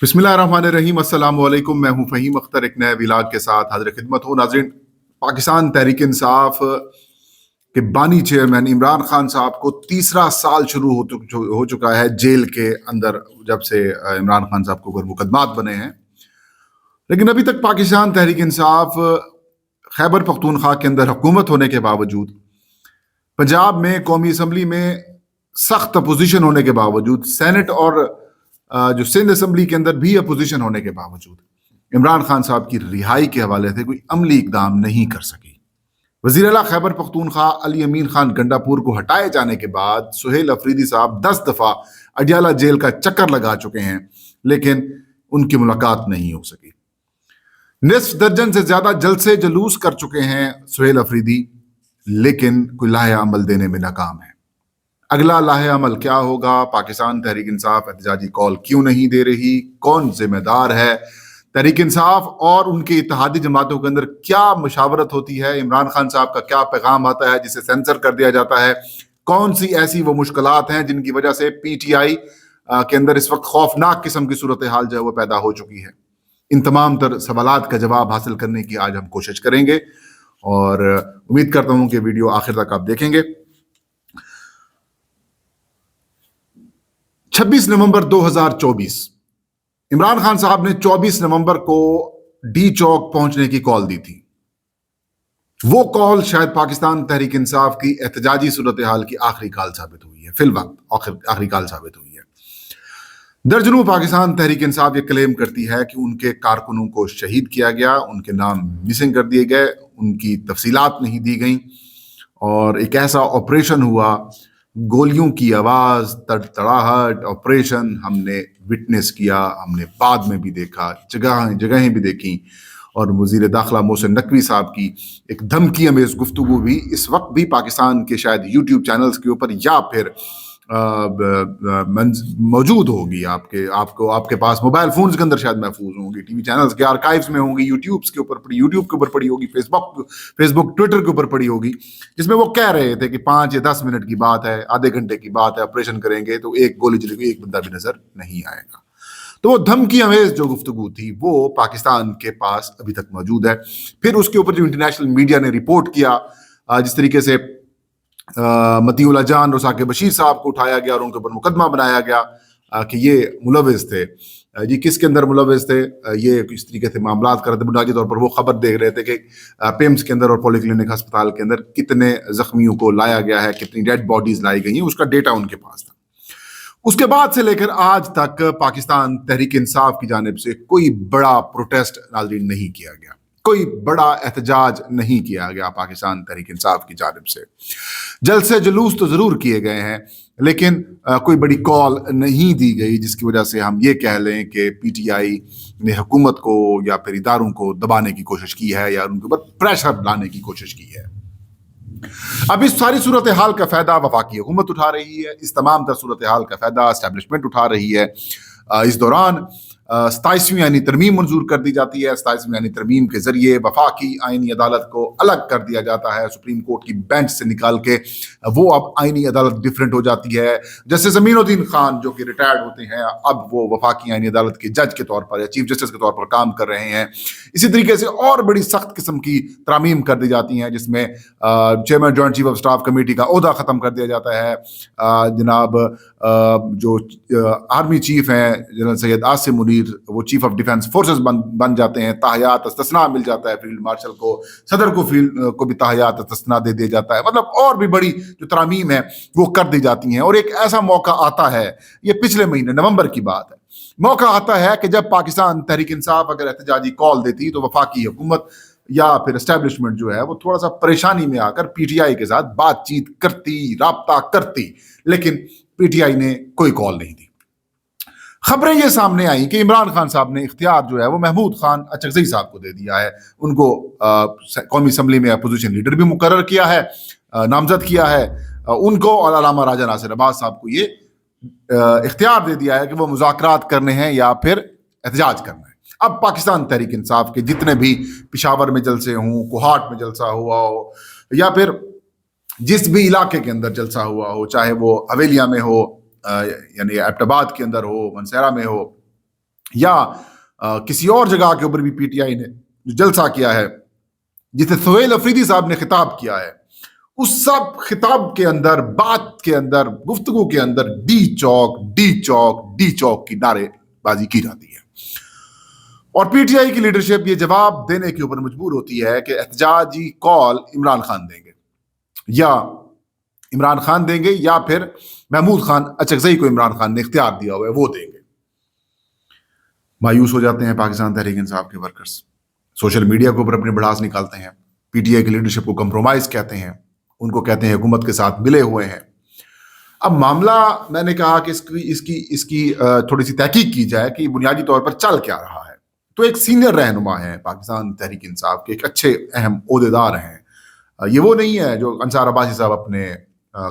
बिस्मिल्लाहिर्रहमानिर्रहीम। अस्सलाम वालेकुम। मैं हूं फ़हीम अख्तर, एक नए व्लॉग के साथ हाजिर खिदमत हूं। नाज़रीन, पाकिस्तान तहरीक इंसाफ के बानी चेयरमैन इमरान खान साहब को तीसरा साल शुरू हो चुका है जेल के अंदर, जब से इमरान खान साहब को ऊपर मुकदमात बने हैं। लेकिन अभी तक पाकिस्तान तहरीक इंसाफ खैबर पख्तूनख्वा के अंदर हुकूमत होने के बावजूद, पंजाब में कौमी असम्बली में सख्त अपोजिशन होने के बावजूद, सेनेट और जो सिंध असम्बली के अंदर भी अपोजिशन होने के बावजूद, इमरान खान साहब की रिहाई के हवाले से कोई अमली इकदाम नहीं कर सकी। वज़ीर आला खैबर पख्तूनख्वा अली अमीन खान गंडापुर को हटाए जाने के बाद सुहेल अफरीदी साहब 10 दफ़ा अडियाला जेल का चक्कर लगा चुके हैं, लेकिन उनकी मुलाकात नहीं हो सकी। निस्फ दर्जन से ज्यादा जलसे जलूस कर चुके हैं सुहेल अफरीदी, लेकिन कोई लाहे अमल देने में नाकाम है। अगला लाहे अमल क्या होगा? पाकिस्तान तहरीक इंसाफ एहतजाजी कॉल क्यों नहीं दे रही? कौन जिम्मेदार है? तहरीक इंसाफ और उनके इत्तेहादी जमातों के अंदर क्या मुशावरत होती है? इमरान खान साहब का क्या पैगाम आता है जिसे सेंसर कर दिया जाता है? कौन सी ऐसी वो मुश्किलात हैं जिनकी वजह से PTI के अंदर इस वक्त खौफनाक किस्म की सूरत हाल जो है वो पैदा हो चुकी है? इन तमाम तर सवालात का जवाब हासिल करने की आज हम कोशिश करेंगे और उम्मीद करता हूं कि वीडियो आखिर तक आप देखेंगे। 26 नवंबर 2024 इमरान खान साहब ने 24 नवंबर को डी चौक पहुंचने की कॉल दी थी। वो कॉल शायद पाकिस्तान तहरीक इंसाफ की एहतजाजी सूरत हाल की आखिरी कॉल साबित हुई है, फिल वक्त आखिरी कॉल साबित हुई है। दर्जनों पाकिस्तान तहरीक इंसाफ ये क्लेम करती है कि उनके कारकुनों को शहीद किया गया, उनके नाम मिसिंग कर दिए गए, उनकी तफसीलात नहीं दी गई और एक ऐसा ऑपरेशन हुआ, गोलियों की आवाज, तड़तड़ाहट ऑपरेशन हमने विटनेस किया, हमने बाद में भी देखा, जगहें भी देखी। और वज़ीर दाखिला मोहसिन नकवी साहब की एक धमकी अमेज गुफ्तगू भी इस वक्त भी पाकिस्तान के शायद यूट्यूब चैनल्स के ऊपर या फिर मौजूद होगी, आपके पास मोबाइल फोन्स के अंदर शायद महफूज होंगी, टीवी चैनल्स के आर्काइव्स में होंगी, यूट्यूब के ऊपर पड़ी होगी, फेसबुक ट्विटर के ऊपर पड़ी होगी, जिसमें वो कह रहे थे कि 5 या 10 मिनट की बात है, आधे घंटे की बात है, ऑपरेशन करेंगे तो एक गोली चलेगी, एक बंदा भी नजर नहीं आएगा। तो वो धमकी अमेज जो गुफ्तगू थी वो पाकिस्तान के पास अभी तक मौजूद है। फिर उसके ऊपर जो इंटरनेशनल मीडिया ने रिपोर्ट किया, जिस तरीके से मतीउल्लाह जान रसाके बशीर साहब को उठाया गया और उनके ऊपर मुकदमा बनाया गया कि ये मुलविस थे। जी किसके अंदर मुलविस थे? ये इस तरीके से मामला कर रहे थे। बुनियादी तौर पर वो खबर देख रहे थे कि पेम्स के अंदर और पॉलीक्लिनिक अस्पताल के अंदर कितने जख्मियों को लाया गया है, कितनी डेड बॉडीज लाई गई हैं, उसका डेटा उनके पास था। उसके बाद से लेकर आज तक पाकिस्तान तहरीक इंसाफ की जानिब से कोई बड़ा प्रोटेस्ट नाज़रीन नहीं किया गया, कोई बड़ा एहतजाज नहीं किया गया पाकिस्तान तहरीक इंसाफ की जानिब से। जलसे जुलूस तो जरूर किए गए हैं, लेकिन कोई बड़ी कॉल नहीं दी गई जिसकी वजह से हम ये कह लें कि PTI ने हुकूमत को या फिर इदारों को दबाने की कोशिश की है या उनके ऊपर प्रेशर लाने की कोशिश की है। अब इस सारी सूरत हाल का फायदा वफाकी हुकूमत उठा रही है, इस तमाम तर सूरत हाल का फायदा एस्टेब्लिशमेंट उठा रही है। इस दौरान 27वीं आईनी तरमीम मंजूर कर दी जाती है। 27वीं आईनी तरमीम के जरिए वफाकी आईनी अदालत को अलग कर दिया जाता है, सुप्रीम कोर्ट की बेंच से निकाल के वो अब आईनी अदालत डिफरेंट हो जाती है। जैसे ज़मीनुद्दीन खान जो कि रिटायर्ड होते हैं, अब वो वफाकी आईनी अदालत के जज के तौर पर या चीफ जस्टिस के तौर पर काम कर रहे हैं। इसी तरीके से और बड़ी सख्त किस्म की तरामीम कर दी जाती हैं, जिसमें chairman joint chief of staff committee का ओहदा ख़त्म कर दिया जाता है। जनाब जो आर्मी चीफ हैं जनरल सैयद आसिम मुनीर, वो चीफ ऑफ डिफेंस फोर्सेस बन जाते हैं। ताहयात इस्तिस्ना मिल जाता है फील्ड मार्शल को, सदर को भी ताहयात इस्तिस्ना दे दिया जाता है। मतलब और भी बड़ी जो तरामीम है वो कर दी जाती हैं। और एक ऐसा मौका आता है, ये पिछले महीने नवंबर की बात है, मौका आता है कि जब पाकिस्तान तहरीक इंसाफ अगर एहतजाजी कॉल देती तो वफाकी हुकूमत या फिर एस्टेब्लिशमेंट जो है वो थोड़ा सा परेशानी में आकर PTI के साथ बातचीत करती, राब्ता करती, लेकिन PTI ने कोई कॉल नहीं दी। खबरें ये सामने आई कि इमरान खान साहब ने इख्तियार जो है वो महमूद खान अचकज़ई साहब को दे दिया है। उनको कौमी असम्बली में अपोजिशन लीडर भी मुकर्रर किया है, नामजद किया है। उनको और अल्लामा राजा नासिर अब्बास साहब को ये इख्तियार दे दिया है कि वो मुज़ाकरात करने हैं या फिर एहतजाज करना है। अब पाकिस्तान तहरीक इंसाफ के जितने भी पेशावर में जलसे हों, कोहाट में जलसा हुआ हो या फिर जिस भी इलाके के अंदर जलसा हुआ हो, चाहे वो हवेलिया में हो यानी एबटाबाद के अंदर हो, मनसेरा में हो, या किसी और जगह के ऊपर भी पीटीआई ने जो जलसा किया है, जिसे सुहेल अफरीदी साहब ने खिताब किया है, उस सब खिताब के अंदर, बात के अंदर, गुफ्तगू के अंदर डी चौक डी चौक डी चौक की नारेबाजी की जाती है। और पीटीआई की लीडरशिप ये जवाब देने के ऊपर मजबूर होती है कि एहतजाजी कॉल इमरान खान देंगे, या इमरान खान देंगे या फिर महमूद खान अचकजई को इमरान खान ने इख्तियार दिया हुआ है वो देंगे। मायूस हो जाते हैं पाकिस्तान तहरीक इंसाफ के वर्कर्स, सोशल मीडिया के ऊपर अपनी भड़ास निकालते हैं, पीटीआई की लीडरशिप को कंप्रोमाइज कहते हैं, उनको कहते हैं हुकूमत के साथ मिले हुए हैं। अब मामला, मैंने कहा कि इसकी थोड़ी सी तहकीक की जाए कि बुनियादी तौर पर चल क्या रहा है। तो एक सीनियर रहनुमा है पाकिस्तान तहरीक इंसाफ के, एक अच्छे अहम ओहदेदार हैं। ये वो नहीं है जो अंसार अब्बासी साहब अपने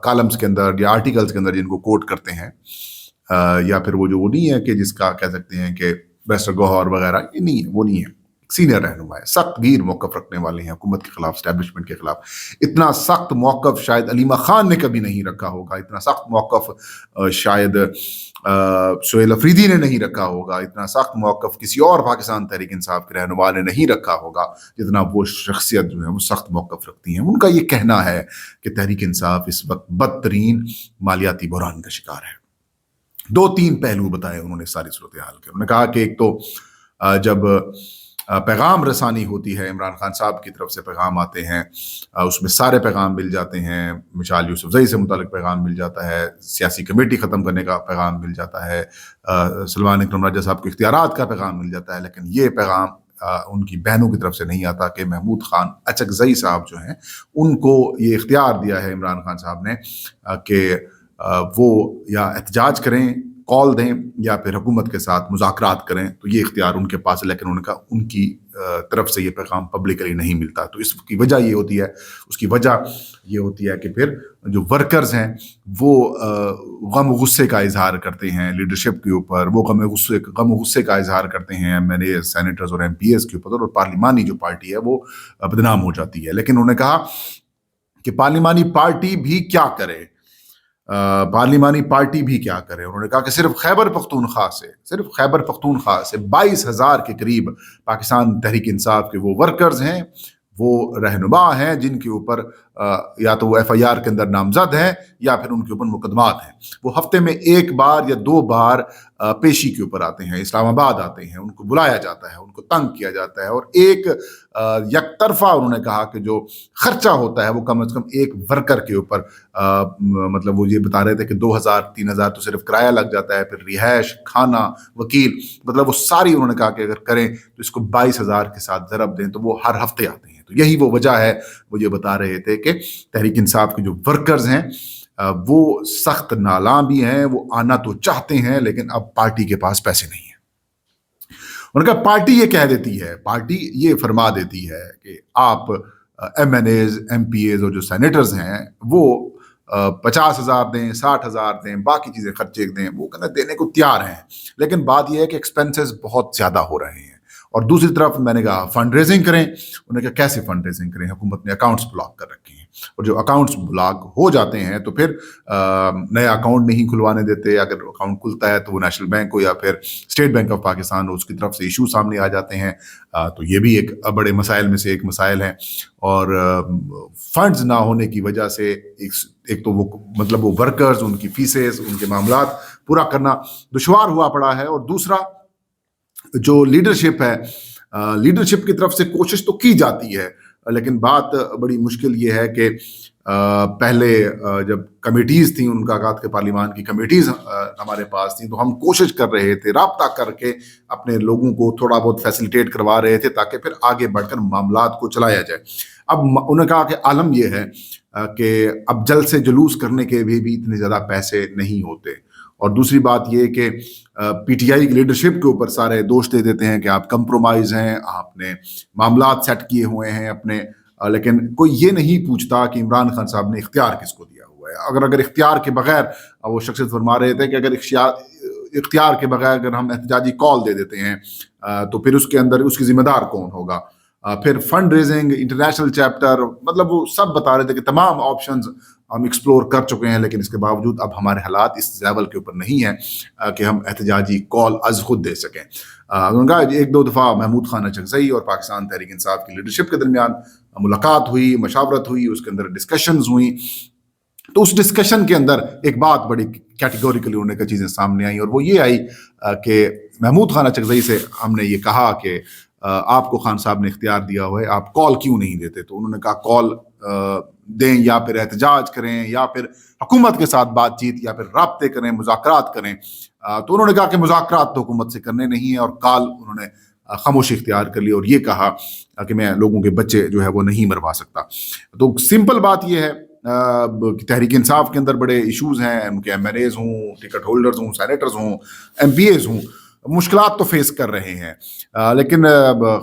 कॉलम्स के अंदर या आर्टिकल्स के अंदर जिनको कोट करते हैं, या फिर वो नहीं है कि जिसका कह सकते हैं कि बैरिस्टर गौहर वगैरह, ये नहीं है, वो नहीं है। सीनियर रहनुमा है, सख्त गीर मौकफ रखने वाले हैं हुकूमत के खिलाफ, स्टैब्लिशमेंट के खिलाफ। इतना सख्त मौकफ शायद अलीमा खान ने कभी नहीं रखा होगा, इतना सख्त मौकफ शायद सुहेल अफरीदी ने नहीं रखा होगा, इतना सख्त मौकफ किसी और पाकिस्तान तहरीक इंसाफ के रहनुमा ने नहीं रखा होगा जितना वो शख्सियत जो है वो सख्त मौकफ रखती हैं। उनका ये कहना है कि तहरीक इंसाफ इस वक्त बदतरीन मालियाती बहरान का शिकार है। 2-3 पहलू बताए उन्होंने सारी सूरत हाल के। उन्होंने कहा कि एक तो जब पैगाम रसानी होती है, इमरान खान साहब की तरफ से पैगाम आते हैं, उसमें सारे पैगाम मिल जाते हैं, मिसाल यूसुफजई से मुतालिक पैगाम मिल जाता है, सियासी कमेटी ख़त्म करने का पैगाम मिल जाता है, सलमान इकरम राजा साहब के इख्तियारात का पैगाम मिल जाता है, लेकिन ये पैगाम उनकी बहनों की तरफ से नहीं आता कि महमूद खान अचकजई साहब जो हैं उनको ये इख्तियार दिया है इमरान खान साहब ने कि वो या एहतजाज करें, कॉल दें, या फिर हुकूमत के साथ मुज़ाकरात करें। तो ये इख्तियार उनके पास है, लेकिन उनका उनकी तरफ से ये पैगाम पब्लिकली नहीं मिलता। तो इसकी वजह ये होती है, उसकी वजह ये होती है कि फिर जो वर्कर्स हैं वो गम गुस्से का इजहार करते हैं लीडरशिप के ऊपर, वो गम गुस्से का इजहार करते हैं एमएनए, सेनेटर्स और एमपीएस के ऊपर, और पार्लिमानी जो पार्टी है वो बदनाम हो जाती है। लेकिन उन्होंने कहा कि पार्लिमानी पार्टी भी क्या करे, पार्लिमानी पार्टी भी क्या करे। उन्होंने कहा कि सिर्फ खैबर पख्तूनख्वा से 22,000 के करीब पाकिस्तान तहरीक इंसाफ के वो वर्कर्स हैं, वो रहनुमा हैं जिनके ऊपर या तो वो एफआईआर के अंदर नामजद हैं या फिर उनके ऊपर मुकदमात हैं। वो हफ्ते में 1 बार या 2 बार पेशी के ऊपर आते हैं, इस्लामाबाद आते हैं, उनको बुलाया जाता है, उनको तंग किया जाता है, और एक यकतरफा उन्होंने कहा कि जो खर्चा होता है वो कम से कम एक वर्कर के ऊपर, मतलब वो ये बता रहे थे कि 2,000-3,000 तो सिर्फ किराया लग जाता है, फिर रिहाइश, खाना, वकील, मतलब वो सारी उन्होंने कहा कि अगर करें तो इसको 22,000 के साथ ज़रब दें तो वो हर हफ्ते आते हैं। तो यही वो वजह है, वो ये बता रहे थे कि तहरीक इंसाफ के जो वर्कर्स हैं वो सख्त नालां भी हैं, वो आना तो चाहते हैं लेकिन अब पार्टी के पास पैसे नहीं है। उनका पार्टी ये कह देती है, पार्टी ये फरमा देती है कि आप एमएनएज, एमपीएज और जो सेनेटर्स हैं वो 50,000 दें, 60,000 दें, बाकी चीज़ें खर्चे दें, वो कहना देने को तैयार हैं। लेकिन बात यह है कि एक्सपेंसेस बहुत ज़्यादा हो रहे हैं। और दूसरी तरफ मैंने कहा फंड रेजिंग करें। उन्होंने कहा कैसे फंड रेजिंग करें, हुकूमत ने अकाउंट्स ब्लॉक कर रखे हैं, और जो अकाउंट्स ब्लॉक हो जाते हैं तो फिर नया अकाउंट नहीं खुलवाने देते। अगर अकाउंट खुलता है तो वो नेशनल बैंक हो या फिर स्टेट बैंक ऑफ पाकिस्तान हो, उसकी तरफ से इशू सामने आ जाते हैं। तो ये भी एक बड़े मसाइल में से एक मसाइल है। और फंड्स ना होने की वजह से एक तो वो मतलब वो वर्कर्स, उनकी फीसेस, उनके मामलात पूरा करना दुश्वार हुआ पड़ा है। और दूसरा जो लीडरशिप है, लीडरशिप की तरफ से कोशिश तो की जाती है, लेकिन बात बड़ी मुश्किल ये है कि पहले जब कमेटीज़ थी, उनका कहा कि पार्लिमान की कमेटीज़ हमारे पास थी, तो हम कोशिश कर रहे थे, राब्ता करके अपने लोगों को थोड़ा बहुत फैसिलिटेट करवा रहे थे ताकि फिर आगे बढ़कर मामलात को चलाया जाए। अब उन्होंने कहा कि आलम यह है कि अब जल्द से जुलूस करने के भी इतने ज़्यादा पैसे नहीं होते। और दूसरी बात ये कि पीटीआई की लीडरशिप के ऊपर सारे दोष दे देते हैं कि आप कंप्रोमाइज़ हैं, आपने मामलात सेट किए हुए हैं अपने, लेकिन कोई ये नहीं पूछता कि इमरान खान साहब ने इख्तियार किसको दिया हुआ है। अगर इख्तियार के बगैर, वो शख्सियत फरमा रहे थे कि अगर इख्तियार के बगैर अगर हम एहतजाजी कॉल दे देते हैं तो फिर उसके अंदर उसकी जिम्मेदार कौन होगा। फिर फंड रेजिंग, इंटरनेशनल चैप्टर, मतलब वो सब बता रहे थे कि तमाम ऑप्शंस ہم ایکسپلور کر چکے ہیں، لیکن اس کے باوجود اب ہمارے حالات اس لیول کے اوپر نہیں ہیں کہ ہم احتجاجی کال از خود دے سکیں. انہوں نے کہا ایک دو دفعہ محمود خان اچکزئی اور پاکستان تحریک انصاف کی لیڈرشپ کے درمیان ملاقات ہوئی، مشاورت ہوئی، اس کے اندر ڈسکشنز ہوئیں. تو اس ڈسکشن کے اندر ایک بات بڑی کیٹیگوریکلی ہونے کا چیزیں سامنے آئیں، اور وہ یہ آئی کہ محمود خان اچکزئی سے ہم نے یہ کہا کہ آپ کو خان صاحب نے اختیار دیا ہوا ہے، آپ کال کیوں نہیں دیتے؟ تو انہوں نے کہا کال دیں یا پھر احتجاج کریں یا پھر حکومت کے ساتھ بات چیت یا پھر رابطے کریں، مذاکرات کریں. تو انہوں نے کہا کہ مذاکرات تو حکومت سے کرنے نہیں ہیں، اور کال انہوں نے خاموشی اختیار کر لی اور یہ کہا کہ میں لوگوں کے بچے جو ہے وہ نہیں مروا سکتا. تو سمپل بات یہ ہے کہ تحریک انصاف کے اندر بڑے ایشوز ہیں، ان کے ایم ایل ایز ہوں، ٹکٹ ہولڈرز ہوں، سینیٹرز ہوں، ایم پی ایز ہوں، مشکلات تو فیس کر رہے ہیں. لیکن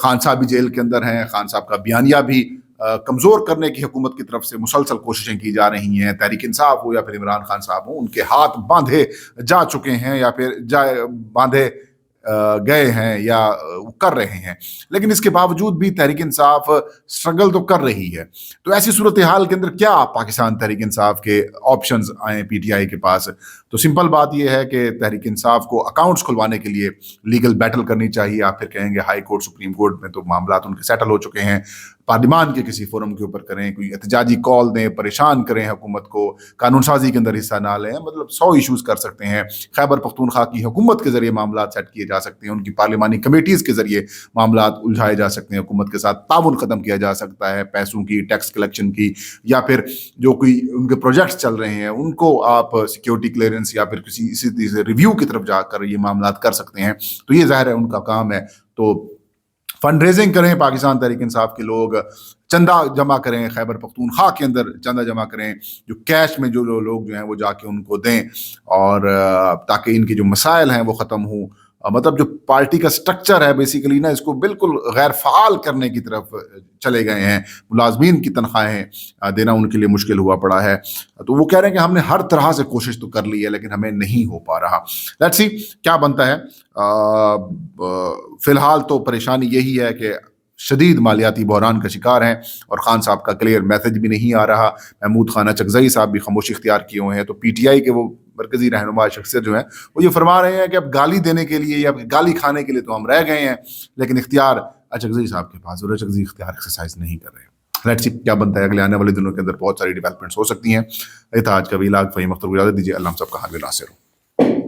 خان صاحب بھی جیل کے اندر ہیں، خان صاحب کا بیانیہ بھی کمزور کرنے کی حکومت کی طرف سے مسلسل کوششیں کی جا رہی ہیں. تحریک انصاف ہو یا پھر عمران خان صاحب ہوں، ان کے ہاتھ باندھے جا چکے ہیں یا پھر باندھے گئے ہیں یا کر رہے ہیں. لیکن اس کے باوجود بھی تحریک انصاف اسٹرگل تو کر رہی ہے. تو ایسی صورتحال کے اندر کیا پاکستان تحریک انصاف کے آپشنز آئیں پی ٹی آئی کے پاس؟ تو سمپل بات یہ ہے کہ تحریک انصاف کو اکاؤنٹس کھلوانے کے لیے لیگل بیٹل کرنی چاہیے. آپ پھر کہیں گے ہائی کورٹ، سپریم کورٹ میں تو معاملات ان کے سیٹل ہو چکے ہیں. پارلیمان کے کسی فورم کے اوپر کریں، کوئی احتجاجی کال دیں، پریشان کریں حکومت کو، قانون سازی کے اندر حصہ نہ لیں، مطلب 100 ایشوز کر سکتے ہیں. خیبر پختونخوا کی حکومت کے ذریعے معاملات سیٹ کیے جا سکتے ہیں، ان کی پارلیمانی کمیٹیز کے ذریعے معاملات الجھائے جا سکتے ہیں، حکومت کے ساتھ تعاون ختم کیا جا سکتا ہے، پیسوں کی، ٹیکس کلیکشن کی، یا پھر جو کوئی ان کے پروجیکٹس چل رہے ہیں ان کو آپ سیکیورٹی کلیئرنس یا پھر کسی اسی ریویو کی طرف جا کر یہ معاملات کر سکتے ہیں. تو یہ ظاہر ہے ان کا کام ہے. تو فنڈ ریزنگ کریں، پاکستان تحریک انصاف کے لوگ چندہ جمع کریں، خیبر پختونخوا کے اندر چندہ جمع کریں، جو کیش میں جو لوگ جو ہیں وہ جا کے ان کو دیں، اور تاکہ ان کے جو مسائل ہیں وہ ختم ہوں. مطلب جو پارٹی کا سٹرکچر ہے بیسیکلی نا، اس کو بالکل غیر فعال کرنے کی طرف چلے گئے ہیں. ملازمین کی تنخواہیں دینا ان کے لیے مشکل ہوا پڑا ہے. تو وہ کہہ رہے ہیں کہ ہم نے ہر طرح سے کوشش تو کر لی ہے لیکن ہمیں نہیں ہو پا رہا. لیٹس سی کیا بنتا ہے. فی الحال تو پریشانی یہی ہے کہ شدید مالیاتی بحران کا شکار ہیں اور خان صاحب کا کلیئر میسج بھی نہیں آ رہا. محمود خان اچکزئی صاحب بھی خاموشی اختیار کیے ہوئے ہیں. تو پی ٹی آئی کے وہ مرکزی رہنما شخصیت جو ہیں وہ یہ فرما رہے ہیں کہ اب گالی دینے کے لیے یا گالی کھانے کے لیے تو ہم رہ گئے ہیں، لیکن اختیار اچکزئی صاحب کے پاس، اور اچکزئی اختیار ایکسرسائز نہیں کر رہے. لیٹس سی کیا بنتا ہے. اگلے آنے والے دنوں کے اندر بہت ساری ڈیولپمنٹس ہو سکتی ہیں. یہ تھا آج کا ویلاگ. فہیم اختر کو اجازت دیجیے. اللہ ہم سب کا حامی ناصر ہو.